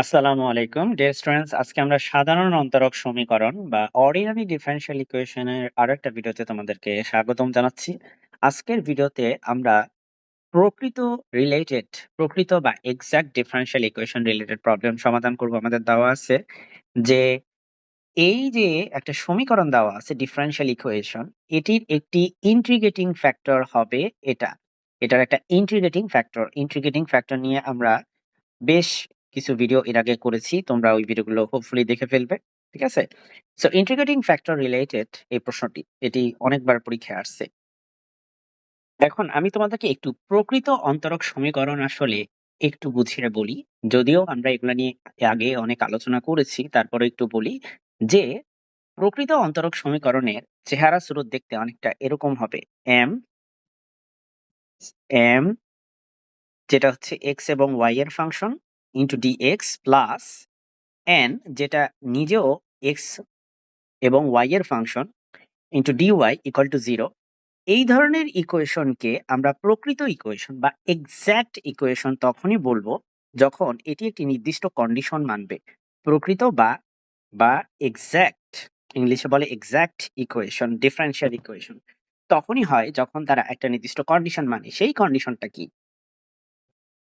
আসসালামু আলাইকুম dear students. আজকে আমরা সাধারণ অন্তরক সমীকরণ বা অর্ডিনারি ডিফারেনশিয়াল ইকুয়েশনের আরেকটা ভিডিওতে তোমাদেরকে স্বাগতম জানাচ্ছি। আজকের ভিডিওতে আমরা প্রকৃত বা exact differential equation related problem সমাধান করব। আমাদের দেওয়া আছে যে এই যে একটা সমীকরণ দেওয়া আছে ডিফারেনশিয়াল ইকুয়েশন, এটির একটি ইন্টিগ্রেটিং ফ্যাক্টর হবে এটার একটা ইন্টিগ্রেটিং ফ্যাক্টর নিয়ে আমরা বেশ কিছু ভিডিও এর আগে করেছি। তোমরা ওই ভিডিওগুলো হোপফুলি দেখে ফেলবে। ঠিক আছে? সো ইন্টিগ্রেটিং ফ্যাক্টর রিলেটেড এই প্রশ্নটি এটি অনেকবার পরীক্ষায় আসছে। এখন আমি তোমাদেরকে একটু প্রকৃত অন্তরক সমীকরণ আসলে একটু বুঝিয়ে বলি। যদিও আমরা এগুলা নিয়ে আগে অনেক আলোচনা করেছি, তারপরে একটু বলি যে প্রকৃত অন্তরক সমীকরণের চেহারা স্রোত দেখতে অনেকটা এরকম হবে। এম এম যেটা হচ্ছে এক্স এবং ওয়াই এর function into d x plus n যেটা নিজেও এক্স এবং ওয়াই এর function into d y equal to zero. এই ধরনের ইকুয়েশনকে আমরা প্রকৃত ইকুয়েশন বা এক্সাক্ট ইকুয়েশন তখনই বলবো যখন এটি একটি নির্দিষ্ট কন্ডিশন মানবে। প্রকৃত বা বা এক্সাক্ট, ইংলিশে বলে এক্সাক্ট ইকুয়েশন, ডিফারেনশিয়াল ইকুয়েশন তখনই হয় যখন তারা একটা নির্দিষ্ট কন্ডিশন মানে। সেই কন্ডিশনটা কি?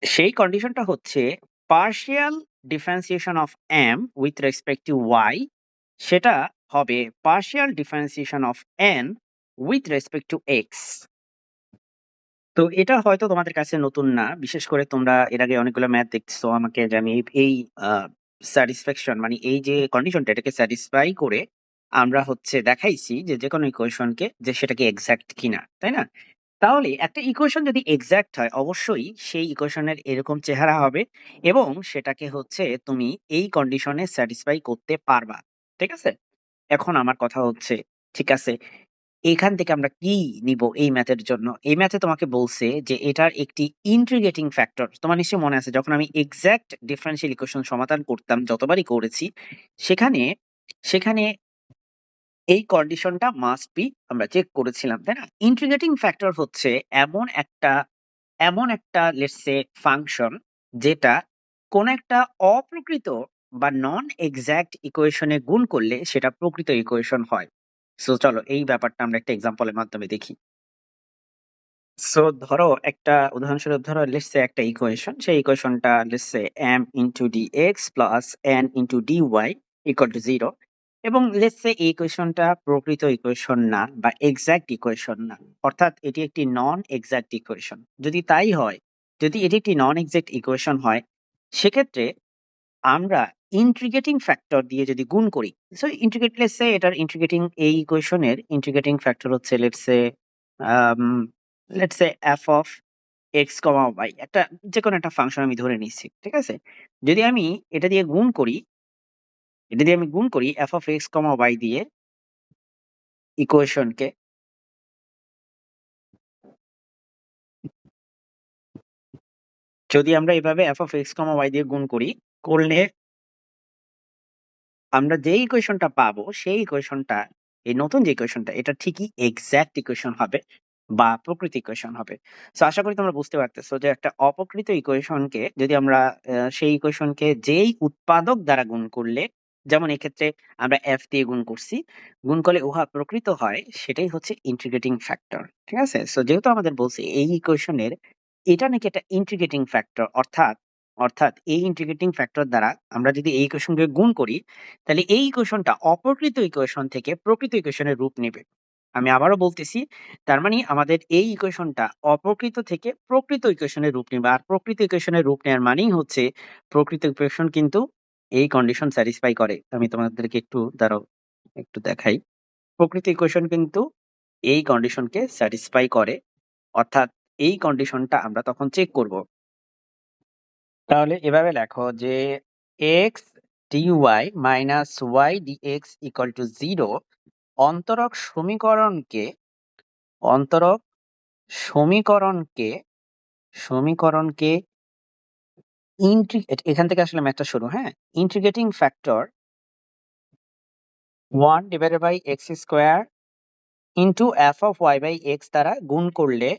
সেই কন্ডিশনটা হচ্ছে partial differentiation of m with respect to y, সেটা হবে partial differentiation of n with respect to x. তো এটা হয়তো তোমাদের কাছে নতুন না, বিশেষ করে তোমরা এর আগে অনেকগুলো ম্যাথ দেখছো আমাকে, যে আমি এই স্যাটিসফ্যাকশন মানে এই যে কন্ডিশনটা এটাকে স্যাটিসফাই করে আমরা হচ্ছে দেখাইছি যে যে কোনো ইকুয়েশনকে যে সেটা কি এক্সাক্ট কিনা, তাই না? তাহলে একটা ইকুয়েশন যদি এক্সাক্ট হয় অবশ্যই সেই ইকুয়েশনের এরকম চেহারা হবে এবং সেটাকে হচ্ছে তুমি এই কন্ডিশনে স্যাটিসফাই করতে পারবা। ঠিক আছে? এখন আমার কথা হচ্ছে, ঠিক আছে, এখান থেকে আমরা কি নিব এই ম্যাথের জন্য? এই ম্যাথে তোমাকে বলছে যে এটার একটি ইন্টিগ্রেটিং ফ্যাক্টর। তোমার নিশ্চয়ই মনে আছে যখন আমি এক্সাক্ট ডিফারেনশিয়াল ইকুয়েশন সমাধান করতাম, যতবারই করেছি সেখানে সেখানে এই কন্ডিশনটা মাস্ট বি আমরা চেক করেছিলাম, তাই না? ইন্টিগ্রেটিং ফ্যাক্টর হচ্ছে এমন একটা লেটস সে ফাংশন যেটা কোন একটা অপ্রকৃত বা নন এক্সাক্ট ইকুয়েশনে গুণ করলে সেটা প্রকৃত ইকুয়েশন হয়। সো চলো এই ব্যাপারটা আমরা একটা এক্সাম্পলের মাধ্যমে দেখি। সো ধরো একটা উদাহরণস্বরূপ, ধরো লেটস সে একটা ইকুয়েশন, সেই ইকুয়েশনটা let's say m into dx plus n into dy equal to 0, এবং লেটস সে এই ইকুয়েশনটা প্রকৃত ইকুয়েশন না বা এক্সাক্ট ইকুয়েশন না, অর্থাৎ এটি একটি নন এক্সাক্ট ইকুয়েশন। যদি তাই হয়, যদি এটি একটি নন এক্সাক্ট ইকুয়েশন হয়, সেক্ষেত্রে আমরা ইন্টিগ্রেটিং ফ্যাক্টর দিয়ে যদি গুণ করি, সো ইন্টিগ্রেট লেটস সে এটার ইন্টিগ্রেটিং এই ইকুয়েশনের ইন্টিগ্রেটিং ফ্যাক্টর হচ্ছে let's say f of x comma y, একটা যে কোনো একটা ফাংশন আমি ধরে নিচ্ছি। ঠিক আছে? যদি আমি এটা দিয়ে গুণ করি, f of x comma y দিয়ে ইকুয়েশনকে, যদি আমরা এভাবে f of x comma y দিয়ে গুণ করি, করলে আমরা যে ইকুয়েশনটা পাবো সেই ইকুয়েশনটা, এই নতুন যে ইকুয়েশনটা, এটা ঠিকই এক্সাক্ট ইকুয়েশন হবে বা প্রকৃত ইকুয়েশন হবে। সো আশা করি তোমরা বুঝতে পারতেছো যে একটা অপ্রকৃত ইকুয়েশনকে যদি আমরা সেই ইকুয়েশনকে যেই উৎপাদক দ্বারা গুণ করলে, যেমন এক্ষেত্রে আমরা এফ দিয়ে গুণ করছি, গুণ করলে উহা প্রকৃত হয়, সেটাই হচ্ছে ইন্টিগ্রেটিং ফ্যাক্টর। ঠিক আছে? সো যেহেতু আমাদের বলছে এই ইকুয়েশনের এটা নাকি একটা ইন্টিগ্রেটিং ফ্যাক্টর, অর্থাৎ অর্থাৎ এই ইন্টিগ্রেটিং ফ্যাক্টর দ্বারা আমরা যদি এই ইকুয়েশনকে গুণ করি, তাহলে এই ইকুয়েশনটা অপ্রকৃত ইকুয়েশন থেকে প্রকৃত ইকুয়েশনের রূপ নেবে। আমি আবারও বলতেছি, তার মানে আমাদের এই ইকুয়েশনটা অপ্রকৃত থেকে প্রকৃত ইকুয়েশনের রূপ নেবে। আর প্রকৃত ইকুয়েশনের রূপ নেওয়ার মানেই হচ্ছে প্রকৃত ইকুয়েশন কিন্তু এই কন্ডিশন স্যাটিসফাই করে। আমি তোমাদেরকে একটু দাঁড়াও, একটু দেখাই। প্রকৃত ইকুয়েশন কিন্তু এই কন্ডিশনকে স্যাটিসফাই করে, অর্থাৎ এই কন্ডিশনটা আমরা তখন চেক করব। তাহলে এভাবে লেখো যে x d y minus y d x equal to 0 অন্তরক সমীকরণকে অন্তরক সমীকরণকে সমীকরণকে এখান থেকে আসলে ম্যাথটা শুরু, হ্যাঁ, integrating factor 1 divided by x square into f of y by x দ্বারা গুণ করলে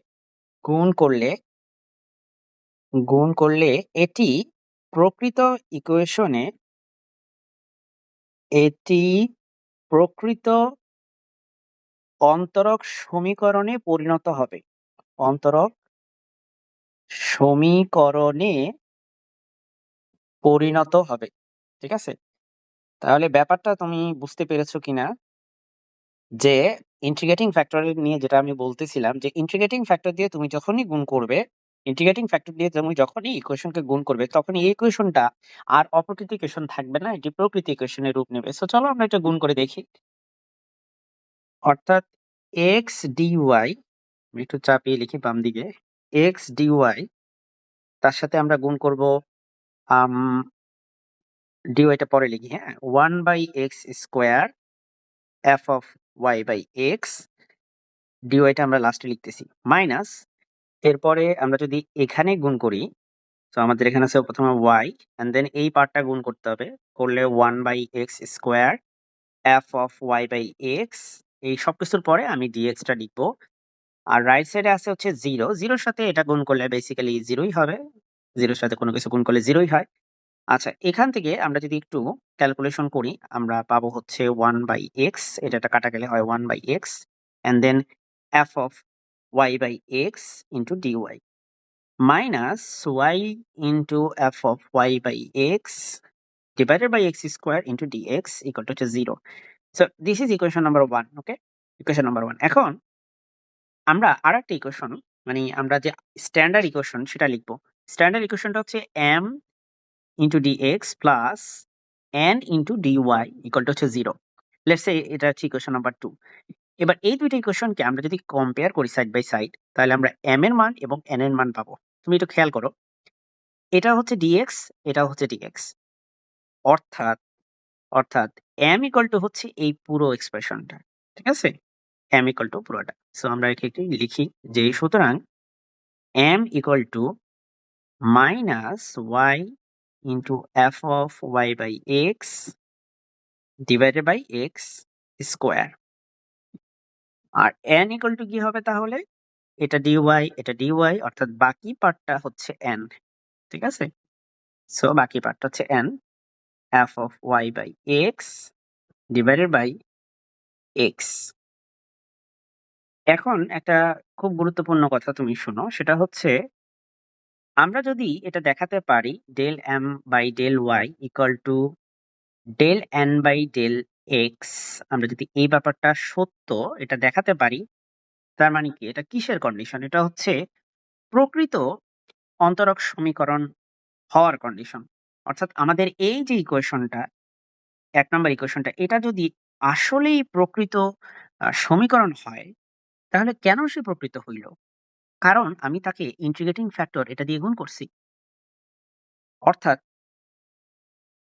গুণ করলে এটি প্রকৃত ইকুয়েশনে এটি প্রকৃত অন্তরক সমীকরণে পরিণত হবে। অন্তরক সমীকরণে পরিণত হবে। ঠিক আছে? তাহলে ব্যাপারটা তুমি বুঝতে পেরেছো কিনা যে ইন্টিগ্রেটিং ফ্যাক্টর নিয়ে যেটা আমি বলতেছিলাম যে ইন্টিগ্রেটিং ফ্যাক্টর দিয়ে তুমি যখনই গুণ করবে, ইন্টিগ্রেটিং ফ্যাক্টর দিয়ে তুমি যখনই ইকুয়েশনকে গুণ করবে তখন এই ইকুয়েশনটা আর অপ্রকৃত ইকুয়েশন থাকবে না, এটি প্রকৃত ইকুয়েশনের রূপ নেবে। সো চলো আমরা এটা গুণ করে দেখি। অর্থাৎ এক্স ডিওয়াই, আমি একটু চাপিয়ে লিখি বাম দিকে, এক্স ডিওয়াই তার সাথে আমরা গুণ করব ডিওয়াইটা পরে লিখি, হ্যাঁ, 1/x square f of y by x, ডিওয়াইটা আমরা লাস্টে লিখতেছি, মাইনাস এরপরে আমরা যদি এখানে গুণ করি, তো আমাদের এখানে আছে প্রথমে ওয়াই এন্ড দেন এই পার্টটা গুণ করতে হবে, করলে 1/x square f of y by x, এই সবকিছুর পরে আমি ডিএক্সটা লিখবো। আর রাইট সাইডে আছে হচ্ছে জিরো, জিরোর সাথে এটা গুণ করলে বেসিক্যালি জিরোই হবে, জিরোর সাথে কোনো কিছু গুণ করলে জিরোই হয়। আচ্ছা, এখান থেকে আমরা যদি একটু ক্যালকুলেশন করি আমরা পাবো হচ্ছে 1/x, এটা কাটা গেলে হয় 1/x and then f of y by x into d y minus y into f of y by x divided by x square into dx equal to 0. So this is equation number 1. Okay, equation number 1. এখন আমরা আরেকটা equation, মানে আমরা যে standard equation সেটা লিখবো। Standard ইকুয়েশনটা হচ্ছে m into dx plus n into dy equal to 0. Let's say এটা হচ্ছে ইকুয়েশন নাম্বার 2। এবার এই দুইটা ইকুয়েশনকে আমরা যদি কম্পেয়ার করি সাইড বাই সাইড, তাহলে আমরা m এর মান এবং n এর মান পাবো। তুমি একটু খেয়াল করো, এটা হচ্ছে dx, এটা হচ্ছে dx, অর্থাৎ অর্থাৎ m ইকুয়াল টু হচ্ছে এই পুরো এক্সপ্রেশনটা। ঠিক আছে, m ইকুয়াল টু পুরোটা। সো আমরা এখানে লিখি যে সুতরাং m equal to minus y into f of y by x divided by x square. আর n ইকুয়াল টু কি হবে তাহলে? এটা ডিওয়াই, এটা ডিওয়াই, অর্থাৎ বাকি পার্টটা হচ্ছে n। ঠিক আছে, সো বাকি পার্টটা হচ্ছে n f of y by x divided by x. এখন একটা খুব গুরুত্বপূর্ণ কথা তুমি শোনো, সেটা হচ্ছে আমরা যদি এটা দেখাতে পারি del m by del y equal to del n by del x, আমরা যদি এই ব্যাপারটা সত্য এটা দেখাতে পারি, তার মানে কি এটা কিসের কন্ডিশন? এটা হচ্ছে প্রকৃত অন্তরক সমীকরণ হওয়ার কন্ডিশন। অর্থাৎ আমাদের এই যে ইকুয়েশনটা, 1 নম্বর ইকুয়েশনটা, এটা যদি আসলেই প্রকৃত সমীকরণ হয় তাহলে কেন সে প্রকৃত হইল? কারণ আমি তাকে ইন্টিগ্রেটিং ফ্যাক্টর এটা দিয়ে গুণ করছি। অর্থাৎ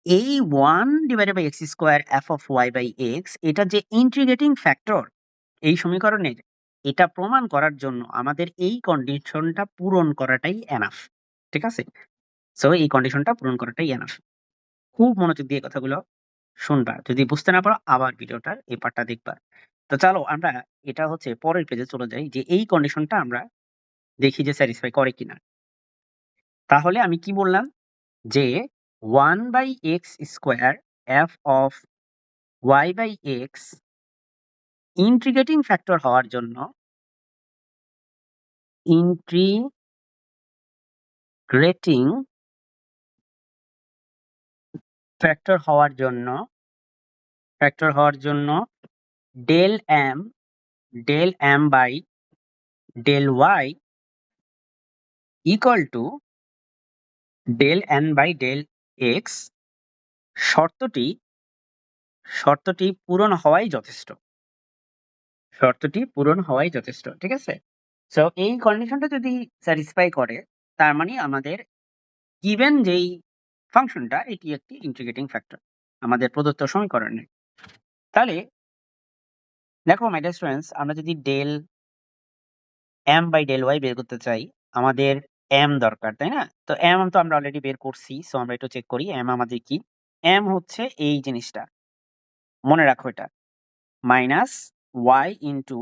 এই 1/x² f of y by x এটা যে ইন্টিগ্রেটিং ফ্যাক্টর এই সমীকরণের, এটা প্রমাণ করার জন্য আমাদের এই কন্ডিশনটা পূরণ করাটাই এনাফ। ঠিক আছে, সো এই কন্ডিশনটা পূরণ করাটাই এনাফ। খুব মনোযোগ দিয়ে কথাগুলো শুনবা, যদি বুঝতে না পারো আবার ভিডিওটার এই পার্টটা দেখবা। তো চলো আমরা এটা হচ্ছে পরের পেজে চলে যাই, যে এই কন্ডিশনটা আমরা দেখি যে স্যাটিসফাই করে কিনা। তাহলে আমি কি বললাম যে 1/x² f of y by x integrating factor হওয়ার জন্য ইন্টিগ্রেটিং ফ্যাক্টর হওয়ার জন্য del m by del y equal to del n by del x শর্তটি পূরণ হওয়াই যথেষ্ট। শর্তটি পূরণ হওয়াই যথেষ্ট। ঠিক আছে, সো এই কন্ডিশনটা যদি স্যাটিসফাই করে তার মানে আমাদের গিভেন যেই ফাংশনটা এটি একটি ইন্টিগ্রেটিং ফ্যাক্টর আমাদের প্রদত্ত সমীকরণে। তাহলে দেখো মাই ডিয়ার স্টুডেন্টস, আমরা যদি del m by del y বের করতে চাই, আমাদের এম দরকার, তাই না? তো এম তো আমরা অলরেডি বের করছি, সো আমরা একটু চেক করি এম আমাদের কি। এম হচ্ছে এই জিনিসটা, মনে রাখো এটা minus y into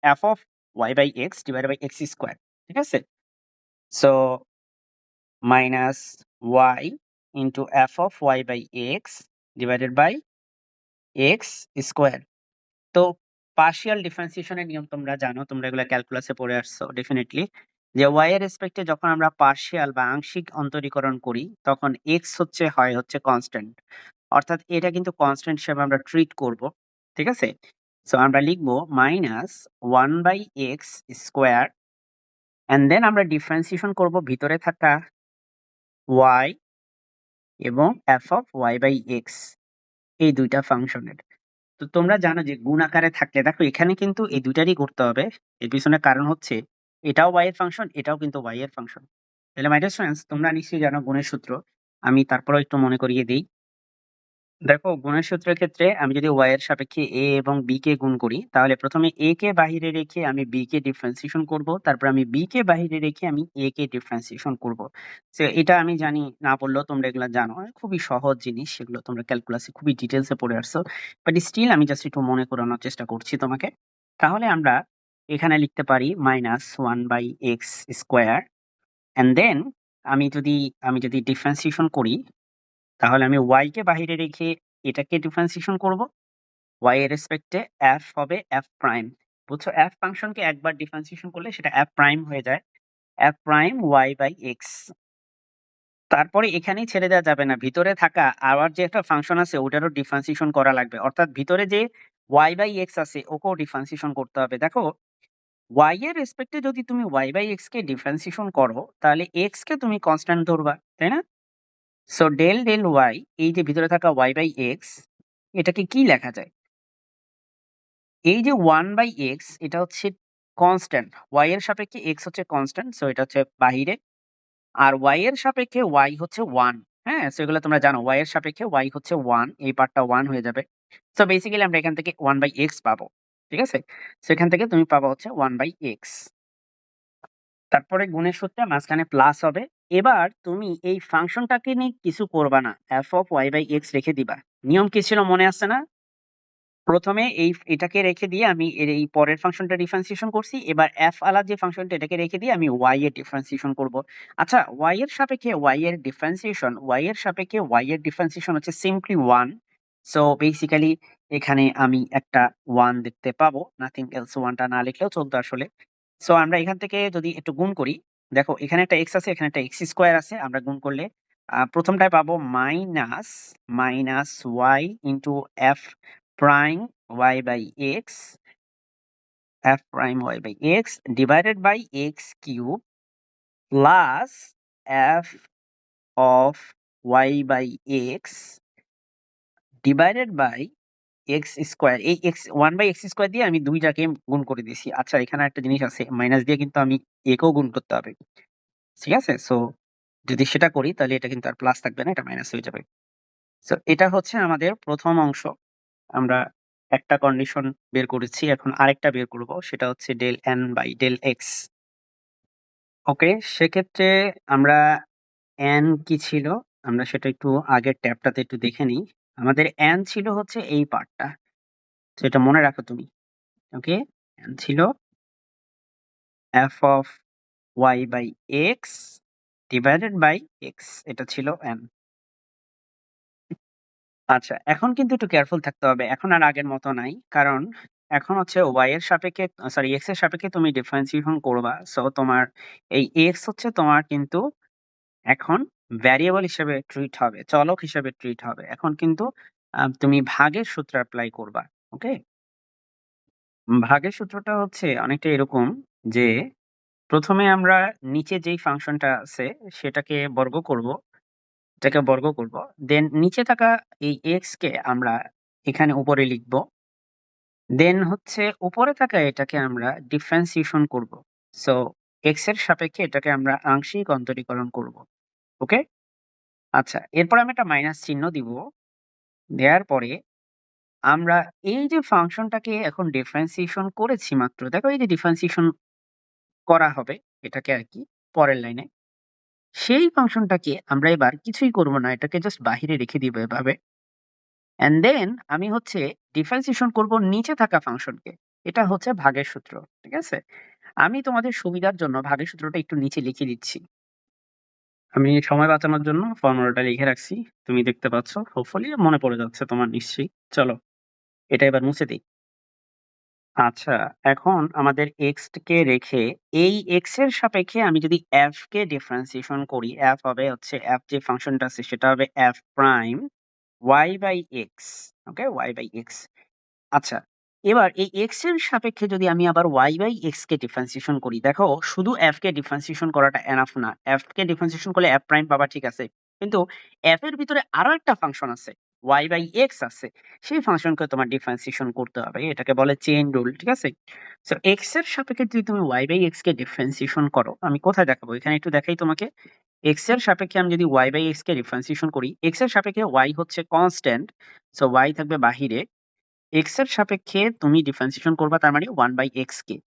f of y by x divide by x square. ঠিক আছে, so minus y into f of y by x divided by x square. তো পার্শিয়াল ডিফারেন্সিয়েশনের নিয়ম তোমরা জানো, তোমরা এগুলো ক্যালকুলাসে পড়ে আসছো ডেফিনেটলি, যে y এর রেসপেক্টে যখন আমরা পার্শিয়াল বা আংশিক অন্তরীকরণ করি তখন x হচ্ছে কনস্ট্যান্ট, অর্থাৎ এটা কিন্তু কনস্ট্যান্ট হিসেবে আমরা ট্রিট করব। ঠিক আছে, সো আমরা লিখবো minus 1/x square, and then আমরা ডিফারেন্সিয়েশন করব ভিতরে থাকা y এবং f of y by x, এই দুইটা ফাংশনের। তো তোমরা জানো যে গুণ আকারে থাকলে, দেখো এখানে কিন্তু এই দুইটারই করতে হবে। এর পিছনে কারণ হচ্ছে এটাও y এর ফাংশন, এটাও কিন্তু y এর ফাংশন। তাহলে মাই ডিয়ার স্টুডেন্টস, তোমরা নিশ্চয়ই জানো গুণের সূত্র, আমি তারপরেও একটু মনে করিয়ে দিই। দেখো গুণের সূত্রের ক্ষেত্রে আমি যদি y এর সাপেক্ষে a এবং b কে গুণ করি, তাহলে প্রথমে a কে বাহিরে রেখে আমি b কে ডিফারেন্সিয়েশন করব, তারপর আমি b কে বাহিরে রেখে আমি a কে ডিফারেন্সিয়েশন করব। তো এটা আমি জানি, না বললেও তোমরা এগুলো জানো, খুবই সহজ জিনিস, সেগুলো তোমরা ক্যালকুলাসে খুবই ডিটেলসে পড়ে আসছো, বাট স্টিল আমি জাস্ট একটু মনে করানোর চেষ্টা করছি তোমাকে। তাহলে আমরা এখানে লিখতে পারি minus 1/x square, and then আমি যদি ডিফারেন্সিয়েশন করি, তাহলে আমি y কে বাহিরে রেখে এটাকে ডিফারেন্সিয়েশন করব, y এর রেসপেক্টে f হবে f প্রাইম। বুঝছো, f ফাংশনকে একবার ডিফারেন্সিয়েশন করলে সেটা f প্রাইম হয়ে যায়, f prime y by x। তারপরে এখানেই ছেড়ে দেওয়া যাবে না, ভিতরে থাকা আবার যে একটা ফাংশন আছে ওটারও ডিফারেন্সিয়েশন করা লাগবে, অর্থাৎ ভিতরে যে y বাই x আছে ওকেও ডিফারেন্সিয়েশন করতে হবে। দেখো y এর রেসপেক্টে যদি তুমি y বাই x কে ডিফারেন্সিয়েশন করো, তাহলে x কে তুমি কনস্ট্যান্ট ধরবা, তাই না? সো ডেল ডেল y, এই যে ভিতরে থাকা y বাই x, এটাকে কি লেখা যায়? এই যে 1/x এটা হচ্ছে কনস্ট্যান্ট, y এর সাপেক্ষে x হচ্ছে কনস্ট্যান্ট, সো এটা হচ্ছে বাহিরে, আর y এর সাপেক্ষে y হচ্ছে 1। হ্যাঁ, সো এগুলো তোমরা জানো, y এর সাপেক্ষে y হচ্ছে 1, এই পার্টটা 1 হয়ে যাবে। সো বেসিক্যালি আমরা এখান থেকে 1/x পাবো। ঠিক আছে, সো এখান থেকে তুমি পাবা হচ্ছে 1/x। তারপরে গুণের সূত্রে মাঝখানে প্লাস হবে। এবার তুমি এই ফাংশনটাকে নিয়ে কিছু করবা না, f of y by x রেখে দিবা। নিয়ম কি ছিল মনে আছে না? প্রথমে এটাকে রেখে দিয়ে আমি এই পরের ফাংশনটা ডিফারেন্সিয়েশন করছি। এবার f আলা যে ফাংশনটা, এটাকে রেখে দিয়ে আমি y এর ডিফারেন্সিয়েশন করব। আচ্ছা, y এর সাপেক্ষে y এর সাপেক্ষে y এর ডিফারেন্সিয়েশন হচ্ছে সিম্পলি 1। সো বেসিক্যালি এখানে আমি একটা 1 দেখতে পাবো, নাথিং এলস, 1 টা না লিখলেও চলতো আসলে। সো আমরা এখান থেকে যদি একটু গুণ করি, দেখো এখানে একটা x আছে, এখানে একটা x স্কয়ার আছে, আমরা গুণ করলে প্রথমটায় পাবো minus minus y into f prime y by x, f prime y by x divided by x cube plus f of y by x divided by x square. এই x 1/x স্কয়ার দিয়ে আমি দুইটাকে গুণ করে দিয়েছি। আচ্ছা, এখানে একটা জিনিস আছে, মাইনাস দিয়ে কিন্তু আমি a কেও গুণ করতে হবে। ঠিক আছে, সো যদি সেটা করি তাহলে এটা কিন্তু আর প্লাস থাকবে না, এটা মাইনাস হয়ে যাবে। সো এটা হচ্ছে আমাদের প্রথম অংশ। আমরা একটা কন্ডিশন বের করেছি, এখন আরেকটা বের করব, সেটা হচ্ছে del n by del x. Okay, সেক্ষেত্রে আমরা n কি ছিল, আমরা সেটা একটু আগের ট্যাবটাতে একটু দেখে নিই। আমাদের n ছিল হচ্ছে এই পার্টটা, তো এটা মনে রাখো তুমি। ওকে, n ছিল f of y by x divided by x, এটা ছিল n। আচ্ছা, এখন কিন্তু একটু কেয়ারফুল থাকতে হবে, এখন আর আগের মতো নাই, কারণ এখন হচ্ছে y এর সাপেক্ষে, সরি x এর সাপেক্ষে তুমি ডিফারেন্সিয়েশন করবা। সো তোমার এই x হচ্ছে তোমার কিন্তু এখন ভ্যারিয়েবল হিসেবে ট্রিট হবে, চলক হিসেবে ট্রিট হবে। এখন কিন্তু তুমি ভাগের সূত্র অ্যাপ্লাই করবা। ওকে, ভাগের সূত্রটা হচ্ছে অনেকটা এরকম যে প্রথমে আমরা নিচে যেই ফাংশনটা আছে সেটাকে বর্গ করব, এটাকে বর্গ করব, দেন নিচে থাকা এই x কে আমরা এখানে উপরে লিখব, দেন হচ্ছে উপরে থাকা এটাকে আমরা ডিফারেন্সিয়েশন করব। সো এক্স এর সাপেক্ষে এটাকে আমরা আংশিক অন্তরীকরণ করব। ওকে, আচ্ছা, এরপর আমি একটা মাইনাস চিহ্ন দিব, দেওয়ার পরে আমরা এই যে ফাংশনটাকে এখন ডিফারেন্সিয়েশন করেছি মাত্র, দেখো এই যে ডিফারেন্সিয়েশন করা হবে এটাকে আর কি পরের লাইনে, সেই ফাংশনটাকে আমরা এবার কিছুই করব না, এটাকে জাস্ট বাহিরে রেখে দিব এভাবে, এন্ড দেন আমি হচ্ছে ডিফারেন্সিয়েশন করব নিচে থাকা ফাংশনকে। এটা হচ্ছে ভাগের সূত্র। ঠিক আছে, আমি তোমাদের সুবিধার জন্য ভাগের সূত্রটা একটু নিচে লিখে দিচ্ছি। আমি সময় বাঁচানোর জন্য ফর্মুলাটা লিখে রাখছি। তুমি দেখতে পাচ্ছ। হোপফুলি মনে পড়ে যাচ্ছে তোমার নিশ্চয়ই। চলো এটা এবার মুছে দেই। আচ্ছা, এখন আমাদের x কে রেখে এই x এর সাপেক্ষে আমি যদি f কে ডিফারেন্সিয়েশন করি, f হবে হচ্ছে f যে ফাংশনটা আছে সেটা হবে f prime y by x। Okay? y by x। আচ্ছা, এবার এই x এর সাপেক্ষে যদি আমি আবার y বাই x কে ডিফারেন্সিয়েশন করি, দেখো শুধু f কে ডিফারেন্সিয়েশন করাটা এনাফ না। f কে ডিফারেন্সিয়েশন করলে f প্রাইম পাবা, ঠিক আছে। কিন্তু f এর ভিতরে আরো একটা ফাংশন আছে, y বাই x আছে। সেই ফাংশনকে তোমার ডিফারেন্সিয়েশন করতে হবে। এটাকে বলে চেইন রুল, ঠিক আছে? সো x এর সাপেক্ষে যদি তুমি y বাই x কে ডিফারেন্সিয়েশন করো, আমি কোথায় দেখাবো? এখানে একটু দেখাই তোমাকে। x এর সাপেক্ষে আমি যদি y বাই x কে ডিফারেন্সিয়েশন করি, x এর সাপেক্ষে y হচ্ছে কনস্ট্যান্ট। সো y থাকবে বাহিরে। x এর সাপেক্ষে তুমি ডিফারেন্সিয়েশন করবা, তার মানে 1/x কে।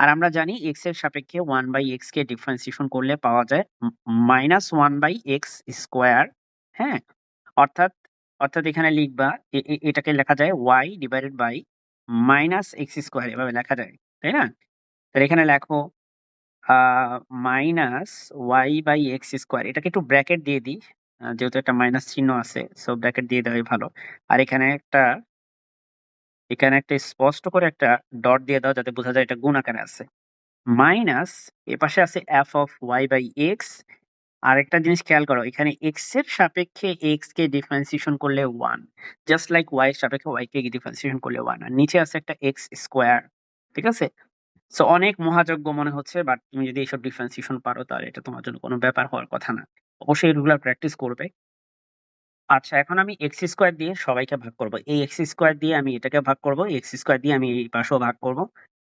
আর আমরা জানি x এর সাপেক্ষে 1/x কে ডিফারেন্সিয়েশন করলে পাওয়া যায় -1/x স্কয়ার। হ্যাঁ? অর্থাৎ অর্থাৎ এখানে লিখবা এটাকে লেখা যায় y divided by -x square, এভাবে লেখা যায়। তাই না? তাহলে এখানে লেখো -y/x স্কয়ার। এটাকে একটু ব্র্যাকেট দিয়ে দিই। যেহেতু একটা মাইনাস চিহ্ন আছে, সো ব্র্যাকেট দিয়ে দেওয়াই ভালো। আর এখানে একটা স্পষ্ট করে একটা ডট দিয়ে দাও যাতে বোঝা যায় এটা গুণ আকারে আছে। মাইনাস এপাশে আছে f of y by x। আরেকটা জিনিস খেয়াল করো, এখানে x এর সাপেক্ষে x কে ডিফারেন্সিয়েশন করলে 1, জাস্ট লাইক y এর সাপেক্ষে y কে ডিফারেন্সিয়েশন করলে 1। আর নিচে আছে একটা x স্কয়ার। ঠিক আছে? সো অনেক মহাযজ্ঞ মনে হচ্ছে, বাট তুমি যদি এইসব ডিফারেন্সিয়েশন পারো তাহলে এটা তোমার জন্য কোনো ব্যাপার হওয়ার কথা না। অবশ্যই রেগুলার প্র্যাকটিস করবে। আচ্ছা, এখন আমি x স্কয়ার দিয়ে সবাইকে ভাগ করব। এই x স্কয়ার দিয়ে আমি এটাকে ভাগ করব, x স্কয়ার দিয়ে আমি এই পাশেও ভাগ করব।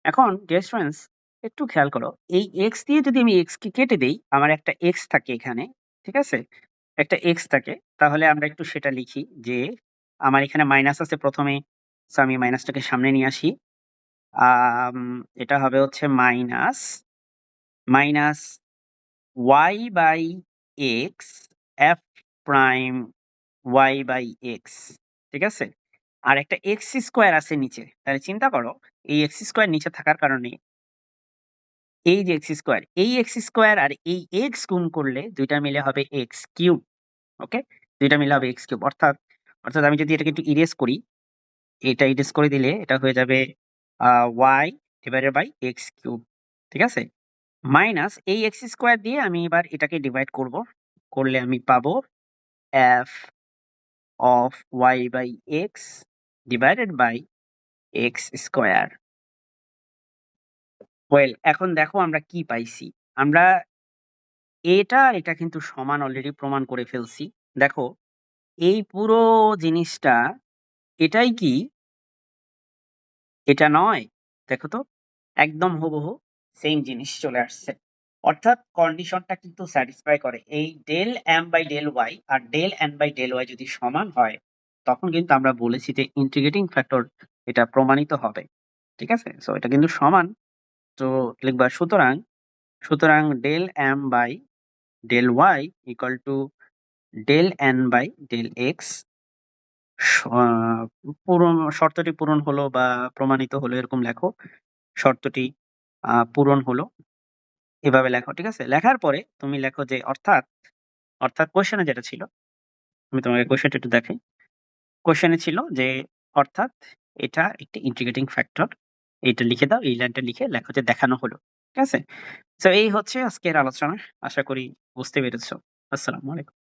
এখন ডিয়ার স্টুডেন্টস, একটু খেয়াল করো। এই x দিয়ে যদি আমি x কে কেটে দেই, আমার একটা x থাকে এখানে। ঠিক আছে? একটা x থাকে। তাহলে আমরা একটু সেটা লিখি যে আমার এখানে মাইনাস আছে প্রথমে। সো আমি মাইনাসটাকে সামনে নিয়ে আসি। আম এটা হবে হচ্ছে minus y by x f prime y by x। ঠিক আছে? আর একটা x স্কয়ার আছে নিচে। তাহলে চিন্তা করো, এই x স্কয়ার নিচে থাকার কারণে এই যে x স্কয়ার, এই x স্কয়ার আর এই x গুণ করলে ২ টা মিলে হবে x কিউব। ওকে? ২ টা মিলে হবে x কিউব। অর্থাৎ আমি যদি এটাকে একটু ইরেজ করি, এটা ইরেজ করে দিলে এটা হয়ে যাবে y divided by x cube. ঠিক আছে? মাইনাস এই x স্কয়ার দিয়ে আমি এবার এটাকে ডিভাইড করব। করলে আমি পাবো f of y by x divided by x square. Well, এখন দেখো আমরা কি পাইছি। আমরা এটা কিন্তু সমান অলরেডি প্রমাণ করে ফেলছি। দেখো, এই পুরো জিনিসটা এটাই কি? এটা নয়? দেখো তো, একদম হুবহু সেম জিনিস চলে আসছে। অর্থাৎ কন্ডিশনটা কিন্তু স্যাটিসফাই করে। এই del m by del y আর del n by del y যদি সমান হয়, তখন কিন্তু আমরা বলেছি যে ইন্টিগ্রেটিং ফ্যাক্টর এটা প্রমাণিত হবে। ঠিক আছে? সো এটা কিন্তু সমান। তো লিখবা সুতরাং del m by del y equal to del n by del x. শর্তটি পূরণ হলো বা প্রমাণিত হলো, এরকম লেখো। শর্তটি পূরণ হলো, এভাবে লেখো। ঠিক আছে? লেখার পরে তুমি লেখো যে অর্থাৎ কোয়েশ্চেনে যেটা ছিল, আমি তোমাকে কোয়েশ্চেনটা একটু দেখাই। কোয়েশ্চেনে ছিল যে অর্থাৎ এটা একটি ইন্টিগ্রেটিং ফ্যাক্টর। এইটা লিখে দাও, এই লাইনটা লিখে লেখো যে দেখানো হলো। ঠিক আছে? সো এই হচ্ছে আজকের আলোচনা। আশা করি বুঝতে পেরেছো। আসসালামু আলাইকুম।